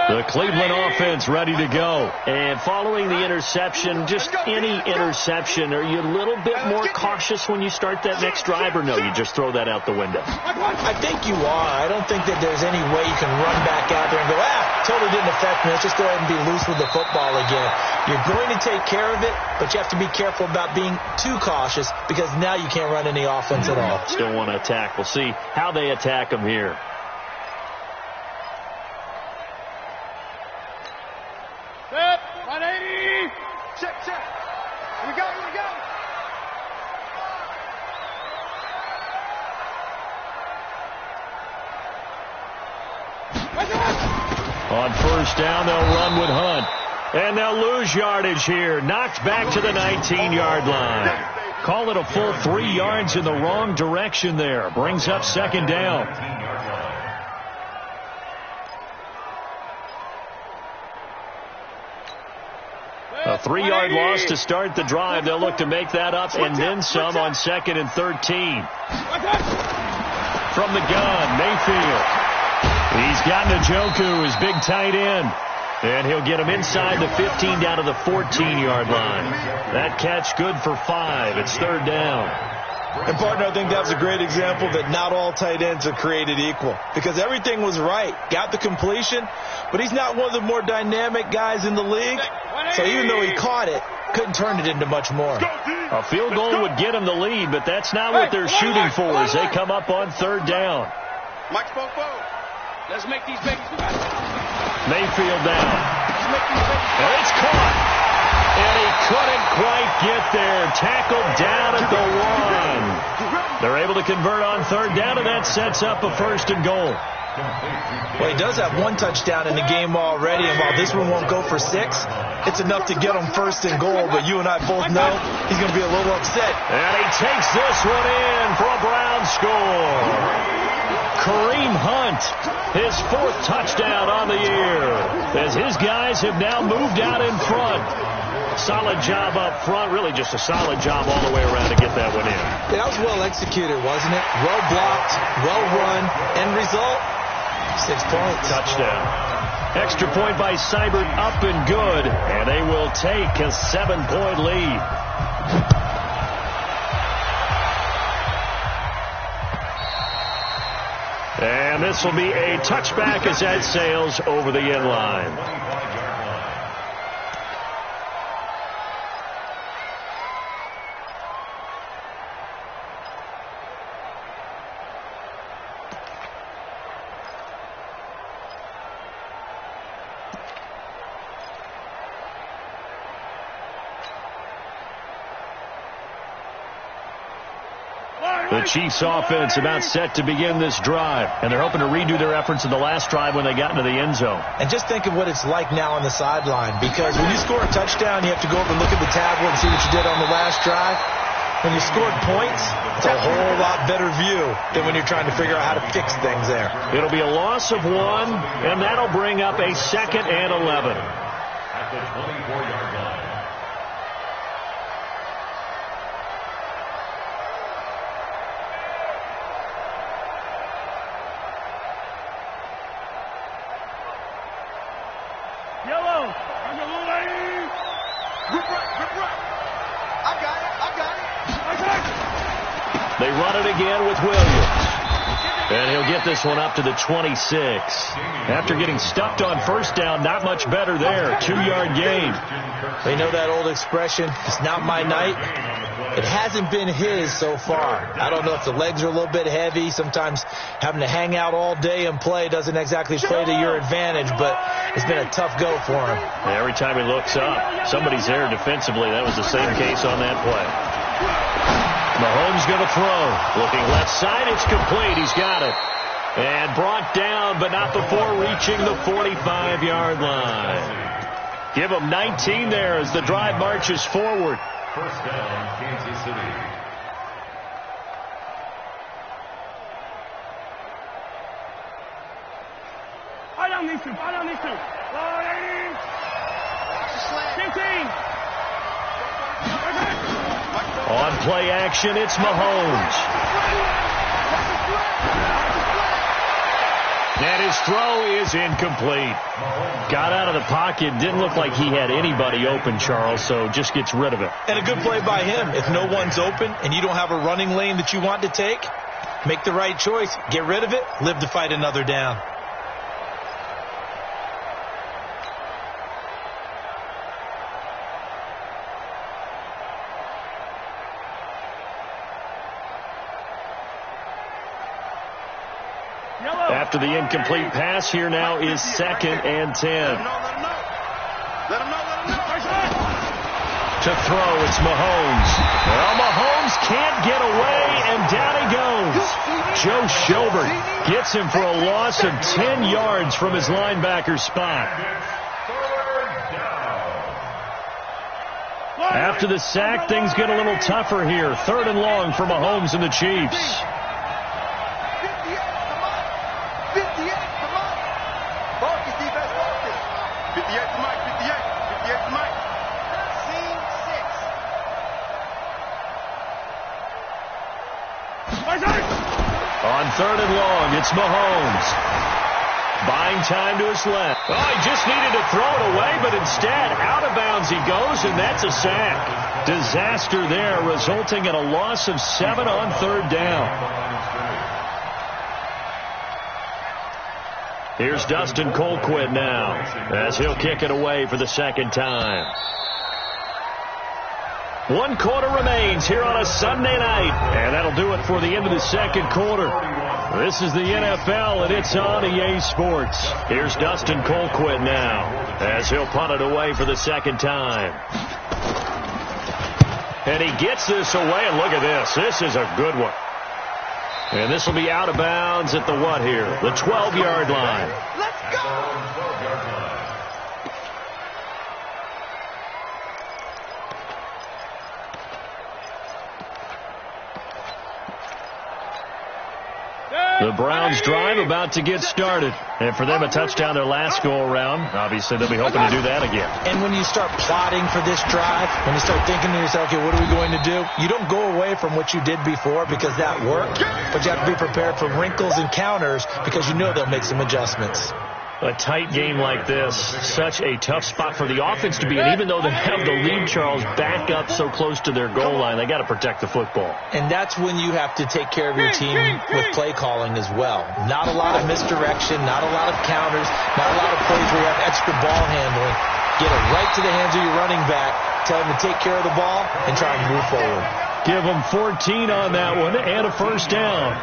The Cleveland offense ready to go. And following the interception, just any interception, are you a little bit more cautious when you start that next drive, or no, you just throw that out the window? I think you are. I don't think that there's any way you can run back out there and go, totally didn't affect me. Let's just go ahead and be loose with the football again. You're going to take care of it, but you have to be careful about being too cautious because now you can't run any offense at all. Still want to attack. We'll see how they attack them here. Set. 180. Check. Here we go. On first down, they'll run with Hunt. And they'll lose yardage here. Knocked back to the 19-yard line. Call it a full 3 yards in the wrong direction there. Brings up second down. A 3-yard loss to start the drive. They'll look to make that up and then some on 2nd and 13. From the gun, Mayfield. He's got Njoku, his big tight end. And he'll get him inside the 15 down to the 14-yard line. That catch good for 5. It's third down. And, partner, I think that was a great example that not all tight ends are created equal, because everything was right. Got the completion, but he's not one of the more dynamic guys in the league. So even though he caught it, couldn't turn it into much more. A field goal would get him the lead, but that's not what they're shooting for as they come up on third down. Mike spoke forward. Let's make these babies. Mayfield down. And it's caught. And he couldn't quite get there. Tackled down at the 1. They're able to convert on third down, and that sets up a first and goal. Well, he does have 1 touchdown in the game already, and while this one won't go for 6, it's enough to get him first and goal. But you and I both know he's going to be a little upset. And he takes this one in for a Brown score. Kareem Hunt, his 4th touchdown on the year, as his guys have now moved out in front. Solid job up front, really just a solid job all the way around to get that one in. Yeah, that was well executed, wasn't it? Well blocked, well run, end result, 6 points. Touchdown. Extra point by Seibert, up and good, and they will take a 7-point lead. And this will be a touchback as that sails over the end line. The Chiefs offense about set to begin this drive, and they're hoping to redo their efforts in the last drive when they got into the end zone. And just think of what it's like now on the sideline, because when you score a touchdown, you have to go over and look at the tablet and see what you did on the last drive. When you scored points, it's a whole lot better view than when you're trying to figure out how to fix things there. It'll be a loss of 1, and that'll bring up a 2nd and 11. At the 24-yard line. Yellow. I'm a little lady. Rip right. I got it. They run it again with Williams. And he'll get this one up to the 26. After getting stuffed on first down, not much better there. 2-yard gain. They know that old expression, it's not my night. It hasn't been his so far. I don't know if the legs are a little bit heavy. Sometimes having to hang out all day and play doesn't exactly play to your advantage, but it's been a tough go for him. Every time he looks up, somebody's there defensively. That was the same case on that play. Mahomes going to throw. Looking left side, it's complete. He's got it. And brought down, but not before reaching the 45-yard line. Give him 19 there as the drive marches forward. First down, Kansas City. I don't need to. 15. On play action, it's Mahomes. And his throw is incomplete. Got out of the pocket. Didn't look like he had anybody open, Charles, so just gets rid of it. And a good play by him. If no one's open and you don't have a running lane that you want to take, make the right choice. Get rid of it. Live to fight another down. After the incomplete pass, here now is 2nd and 10. Let him know. To throw, it's Mahomes. Well, Mahomes can't get away, and down he goes. Joe Schobert gets him for a loss of 10 yards from his linebacker spot. After the sack, things get a little tougher here. 3rd and long for Mahomes and the Chiefs. 3rd and long, it's Mahomes. Buying time to his left. Oh, he just needed to throw it away, but instead, out of bounds he goes, and that's a sack. Disaster there, resulting in a loss of 7 on third down. Here's Dustin Colquitt now, as he'll kick it away for the second time. 1 quarter remains here on a Sunday night, and that'll do it for the end of the second quarter. This is the NFL, and it's on EA Sports. Here's Dustin Colquitt now, as he'll punt it away for the second time. And he gets this away, and look at this. This is a good one. And this will be out of bounds at the what here? The 12-yard line. Let's go! The Browns drive about to get started. And for them, a touchdown their last go-around. Obviously, they'll be hoping to do that again. And when you start plotting for this drive, when you start thinking to yourself, okay, what are we going to do? You don't go away from what you did before because that worked. But you have to be prepared for wrinkles and counters because you know they'll make some adjustments. A tight game like this, such a tough spot for the offense to be in. Even though they have the lead, Charles, back up so close to their goal line, they got to protect the football. And that's when you have to take care of your team with play calling as well. Not a lot of misdirection, not a lot of counters, not a lot of plays where you have extra ball handling. Get it right to the hands of your running back, tell him to take care of the ball, and try and move forward. Give him 14 on that one and a first down.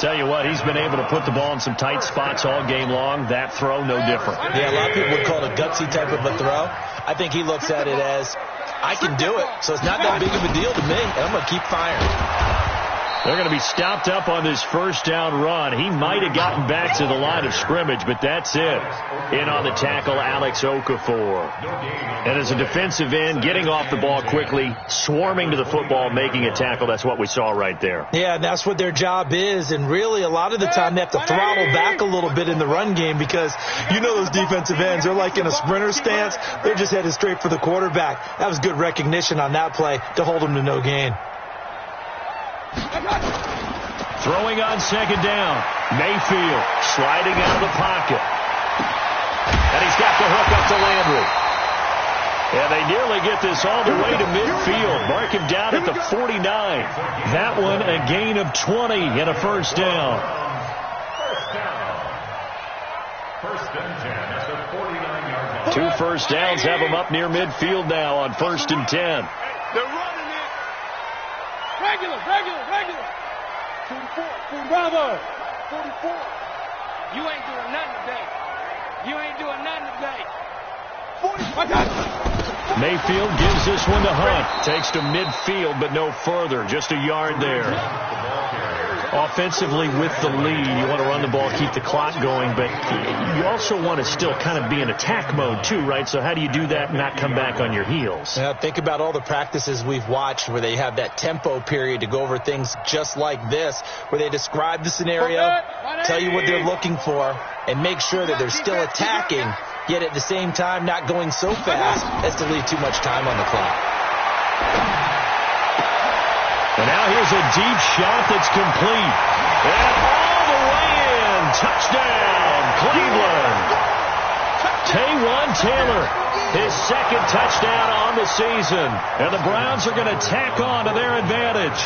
Tell you what, he's been able to put the ball in some tight spots all game long. That throw, no different. Yeah, a lot of people would call it a gutsy type of a throw. I think he looks at it as, I can do it, so it's not that big of a deal to me, and I'm going to keep firing. They're going to be stopped up on this first down run. He might have gotten back to the line of scrimmage, but that's it. In on the tackle, Alex Okafor. And as a defensive end, getting off the ball quickly, swarming to the football, making a tackle, that's what we saw right there. Yeah, and that's what their job is, and really a lot of the time they have to throttle back a little bit in the run game because you know those defensive ends, they're like in a sprinter stance. They're just headed straight for the quarterback. That was good recognition on that play to hold them to no gain. Throwing on second down. Mayfield sliding out of the pocket. And he's got the hook up to Landry. And they nearly get this all the way to midfield. Mark him down at the 49. That one a gain of 20 and a first down. First and 10 at the 49-yard line. 2 first downs have them up near midfield now on 1st and 10. They're running it. Regular. 44. Bravo. 44. You ain't doing nothing today. 40. Mayfield gives this one to Hunt. Takes to midfield, but no further. Just a yard there. Offensively with the lead, you want to run the ball, keep the clock going, but you also want to still kind of be in attack mode too, right? So how do you do that and not come back on your heels? Yeah, think about all the practices we've watched where they have that tempo period to go over things just like this, where they describe the scenario, tell you what they're looking for, and make sure that they're still attacking, yet at the same time not going so fast as to leave too much time on the clock. And now here's a deep shot that's complete. And all the way in. Touchdown, Cleveland. Taywan Taylor, his second touchdown on the season. And the Browns are going to tack on to their advantage.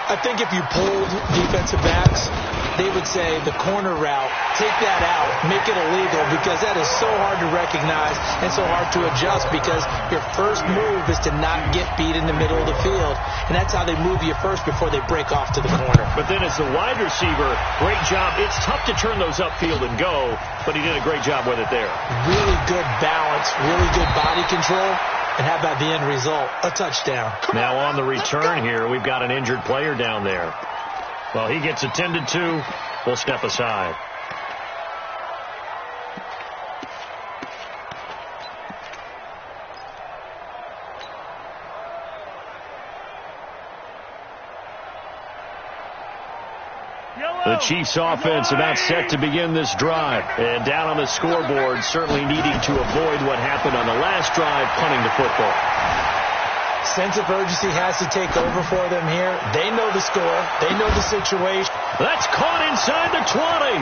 I think if you pulled defensive backs, they would say the corner route, take that out, make it illegal, because that is so hard to recognize and so hard to adjust because your first move is to not get beat in the middle of the field. And that's how they move you first before they break off to the corner. But then as the wide receiver, great job. It's tough to turn those upfield and go, but he did a great job with it there. Really good balance, really good body control. And how about the end result? A touchdown. Now on the return here, we've got an injured player down there. Well, he gets attended to. We'll step aside. The Chiefs offense about set to begin this drive. And down on the scoreboard, certainly needing to avoid what happened on the last drive, punting the football. Sense of urgency has to take over for them here. They know the score. They know the situation. That's caught inside the 20.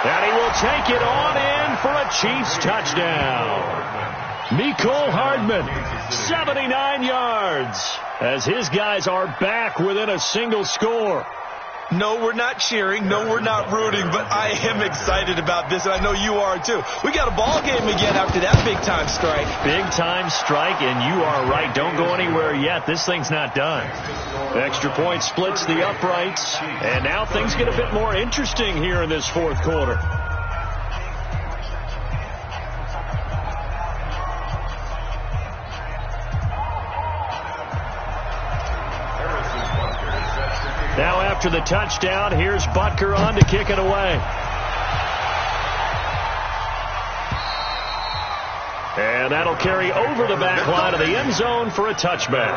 And he will take it on in for a Chiefs touchdown. Mecole Hardman, 79 yards, as his guys are back within a single score. No, we're not cheering. No, we're not rooting, but I am excited about this, and I know you are too. We got a ball game again after that big-time strike. Big-time strike, and you are right. Don't go anywhere yet. This thing's not done. Extra point splits the uprights, and now things get a bit more interesting here in this fourth quarter. Now after the touchdown, here's Butker on to kick it away. And that'll carry over the back line of the end zone for a touchback.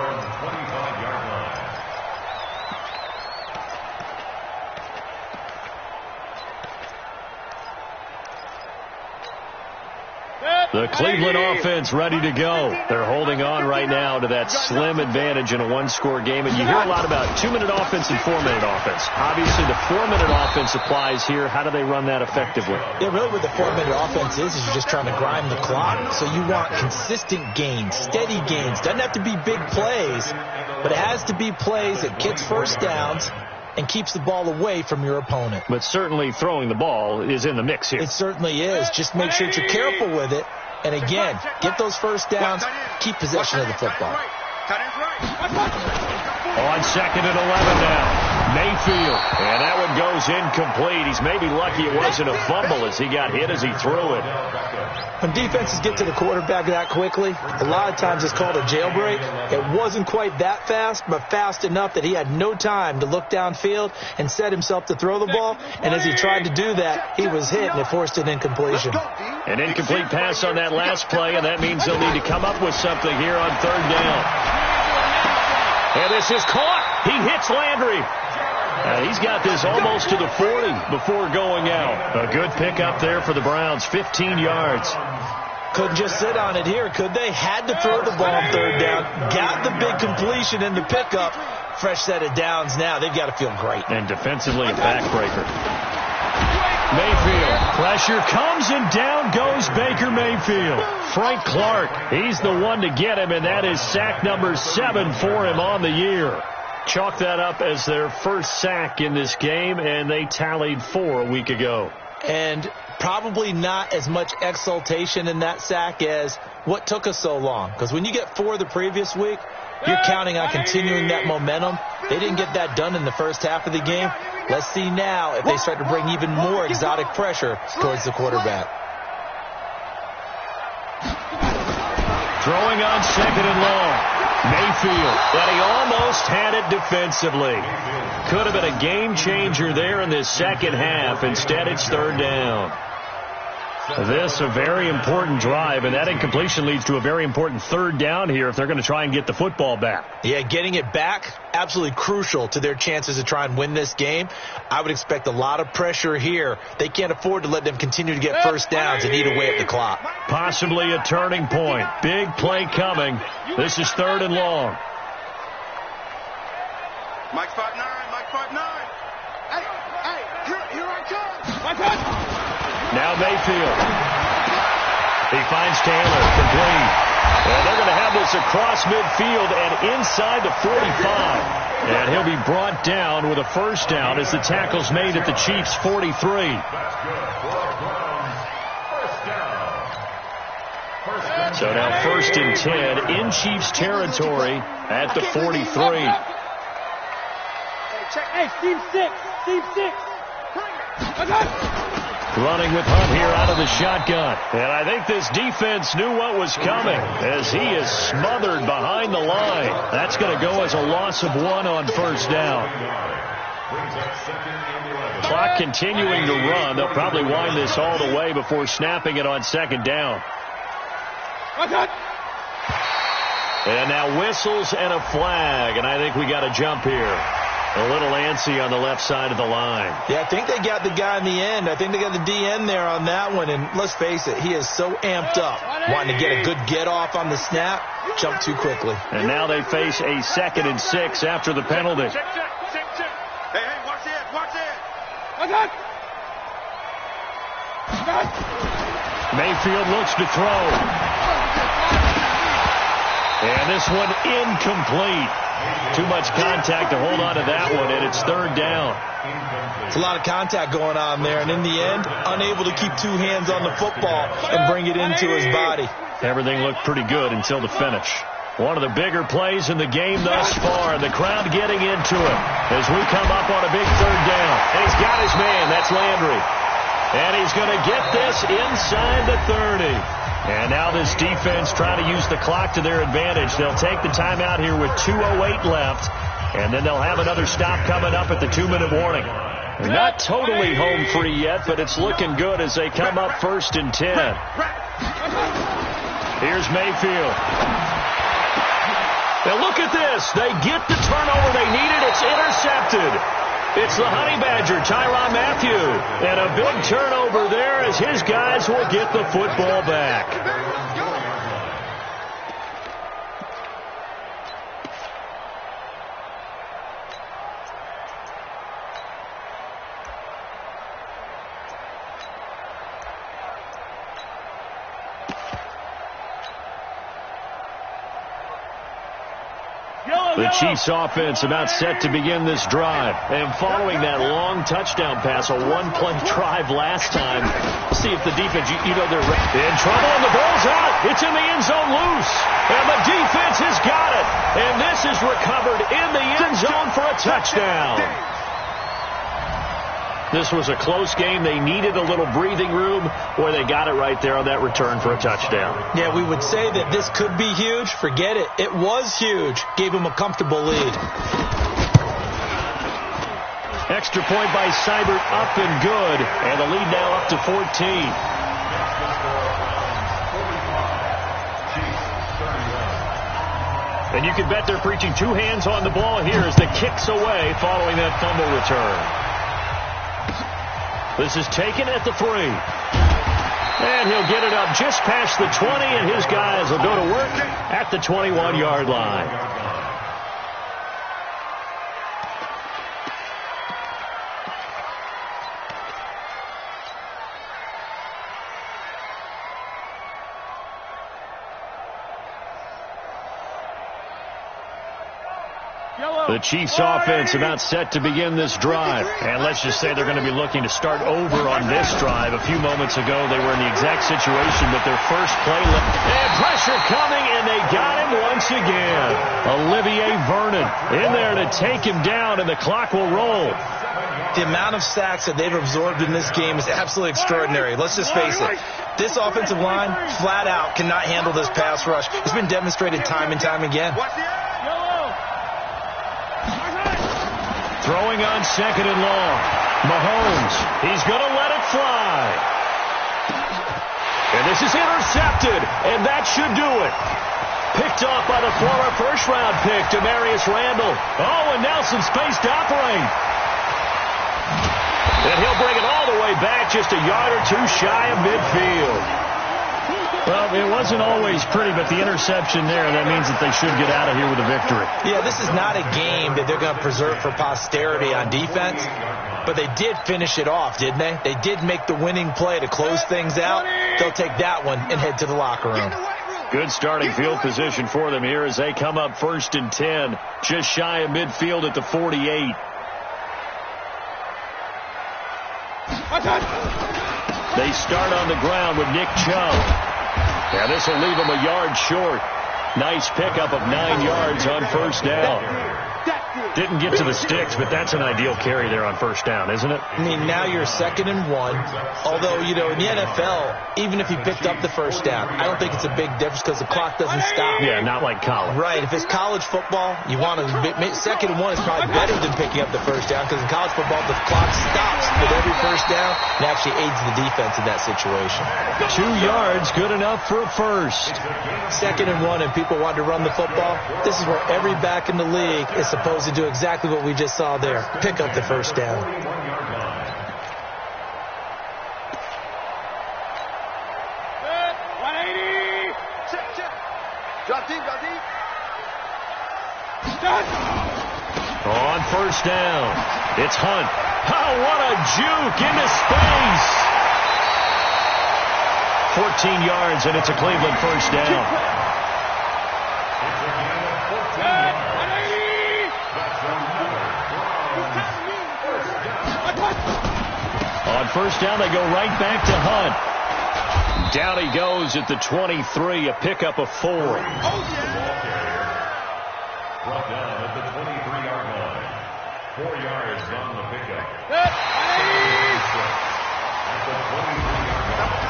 The Cleveland offense ready to go. They're holding on right now to that slim advantage in a one-score game. And you hear a lot about 2-minute offense and 4-minute offense. Obviously, the 4-minute offense applies here. How do they run that effectively? Yeah, really what the 4-minute offense is you're just trying to grind the clock. So you want consistent gains, steady gains. Doesn't have to be big plays, but it has to be plays that gets first downs and keeps the ball away from your opponent. But certainly throwing the ball is in the mix here. It certainly is. Just make sure that you're careful with it. And again, get those first downs, keep possession of the football. On second and 11 now. Mayfield. And that one goes incomplete. He's maybe lucky it wasn't a fumble as he got hit as he threw it. When defenses get to the quarterback that quickly, a lot of times it's called a jailbreak. It wasn't quite that fast, but fast enough that he had no time to look downfield and set himself to throw the ball. And as he tried to do that, he was hit and it forced an incompletion. An incomplete pass on that last play, and that means they'll need to come up with something here on third down. And this is caught. He hits Landry. He's got this almost to the 40 before going out. A good pickup there for the Browns, 15 yards. Couldn't just sit on it here, could they? Had to throw the ball on third down. Got the big completion in the pickup. Fresh set of downs now. They've got to feel great. And defensively, a backbreaker. Mayfield. Pressure comes, and down goes Baker Mayfield. Frank Clark, he's the one to get him, and that is sack number 7 for him on the year. Chalk that up as their first sack in this game, and they tallied 4 a week ago. And probably not as much exultation in that sack as what took us so long. Because when you get 4 the previous week, you're counting on continuing that momentum. They didn't get that done in the first half of the game. Let's see now if they start to bring even more exotic pressure towards the quarterback. Throwing on second and long. Mayfield, and he almost had it defensively. Could have been a game changer there in this second half. Instead, it's third down. This a very important drive, and that incompletion leads to a very important third down here if they're going to try and get the football back. Yeah, getting it back, absolutely crucial to their chances to try and win this game. I would expect a lot of pressure here. They can't afford to let them continue to get first downs and eat away at the clock. Possibly a turning point. Big play coming. This is third and long. Mike 5'9", Mike 5'9". Hey, here I come. Mike 5'9". Now Mayfield. He finds Taylor, complete. And they're going to have this across midfield and inside the 45. And he'll be brought down with a first down as the tackle's made at the Chiefs' 43. So now first and 10 in Chiefs territory at the 43. Hey, Steve 6. Steve 6. Running with Hunt here out of the shotgun. And I think this defense knew what was coming as he is smothered behind the line. That's going to go as a loss of 1 on first down. Clock continuing to run. They'll probably wind this all the way before snapping it on second down. And now whistles and a flag. And I think we got a jump here. A little antsy on the left side of the line. Yeah, I think they got the guy in the end. I think they got the DN there on that one. And let's face it, he is so amped up, wanting to get a good get-off on the snap, jump too quickly. And now they face a 2nd and 6 after the penalty. Check. Hey, watch it. Mayfield looks to throw. And this one incomplete. Too much contact to hold on to that one, and it's third down. It's a lot of contact going on there, and in the end, unable to keep two hands on the football and bring it into his body. Everything looked pretty good until the finish. One of the bigger plays in the game thus far, and the crowd getting into it as we come up on a big third down. And he's got his man. That's Landry. And he's going to get this inside the 30. And now this defense trying to use the clock to their advantage. They'll take the timeout here with 2:08 left, and then they'll have another stop coming up at the 2-minute warning. They're not totally home free yet, but it's looking good as they come up 1st and 10. Here's Mayfield. Now look at this. They get the turnover they needed. It's intercepted. It's the Honey Badger, Tyrann Mathieu. And a big turnover there as his guys will get the football back. The Chiefs offense about set to begin this drive. And following that long touchdown pass, a one-play drive last time, see if the defense, you know they're in trouble, and the ball's out. It's in the end zone loose. And the defense has got it. And this is recovered in the end zone for a touchdown. This was a close game. They needed a little breathing room, where they got it right there on that return for a touchdown. Yeah, we would say that this could be huge. Forget it. It was huge. Gave him a comfortable lead. Extra point by Seibert, up and good. And the lead now up to 14. And you can bet they're preaching two hands on the ball here as the kick's away following that fumble return. This is taken at the 3. And he'll get it up just past the 20, and his guys will go to work at the 21-yard line. The Chiefs offense about set to begin this drive. And let's just say they're going to be looking to start over on this drive. A few moments ago, they were in the exact situation, but their first play. And pressure coming, and they got him once again. Olivier Vernon in there to take him down, and the clock will roll. The amount of sacks that they've absorbed in this game is absolutely extraordinary. Let's just face it. This offensive line, flat out, cannot handle this pass rush. It's been demonstrated time and time again. Throwing on 2nd and long. Mahomes, he's going to let it fly. And this is intercepted, and that should do it. Picked off by the former first-round pick, Demarius Randall. Oh, and Nelson space to operate. And he'll bring it all the way back, just a yard or two shy of midfield. Well, it wasn't always pretty, but the interception there, that means that they should get out of here with a victory. Yeah, this is not a game that they're going to preserve for posterity on defense, but they did finish it off, didn't they? They did make the winning play to close things out. They'll take that one and head to the locker room. Good starting field position for them here as they come up 1st and 10, just shy of midfield at the 48. They start on the ground with Nick Chubb. Yeah, this will leave him a yard short. Nice pickup of 9 yards on first down. Didn't get to the sticks, but that's an ideal carry there on first down, isn't it? I mean, now you're 2nd and 1. Although, you know, in the NFL, even if he picked up the first down, I don't think it's a big difference because the clock doesn't stop. Yeah, not like college. Right. If it's college football, you want to 2nd and 1 is probably better than picking up the first down because in college football, the clock stops with every first down and actually aids the defense in that situation. 2 yards, good enough for a first. 2nd and 1, and people want to run the football. This is where every back in the league is supposed to do exactly what we just saw there. Pick up the first down. On first down, it's Hunt. Oh, what a juke into space. 14 yards, and it's a Cleveland first down. On first down, they go right back to Hunt. Down he goes at the 23, a pickup of 4. Brought down at the 23-yard line. 4 yards on the pickup. At the 23-yard line.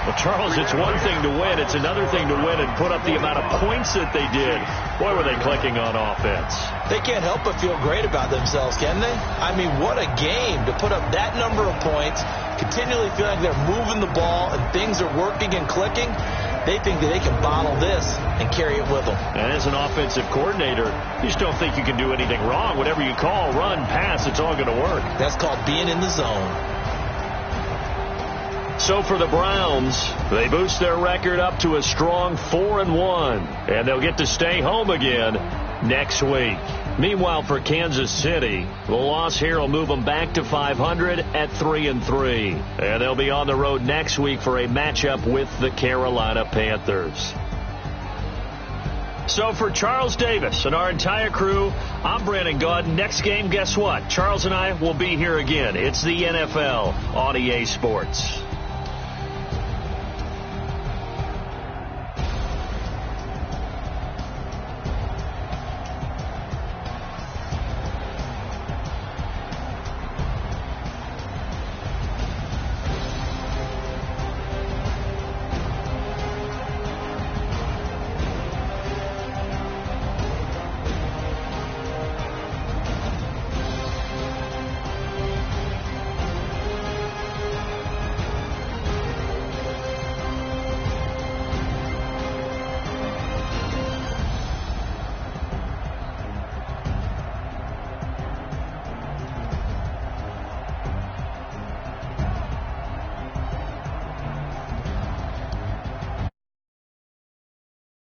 Well, Charles, it's one thing to win. It's another thing to win and put up the amount of points that they did. Boy, were they clicking on offense. They can't help but feel great about themselves, can they? I mean, what a game to put up that number of points, continually feeling like they're moving the ball and things are working and clicking. They think that they can bottle this and carry it with them. And as an offensive coordinator, you just don't think you can do anything wrong. Whatever you call, run, pass, it's all going to work. That's called being in the zone. So for the Browns, they boost their record up to a strong 4-1, and they'll get to stay home again next week. Meanwhile, for Kansas City, the loss here will move them back to 500 at 3-3, and they'll be on the road next week for a matchup with the Carolina Panthers. So for Charles Davis and our entire crew, I'm Brandon Gaudin. Next game, guess what? Charles and I will be here again. It's the NFL on EA Sports.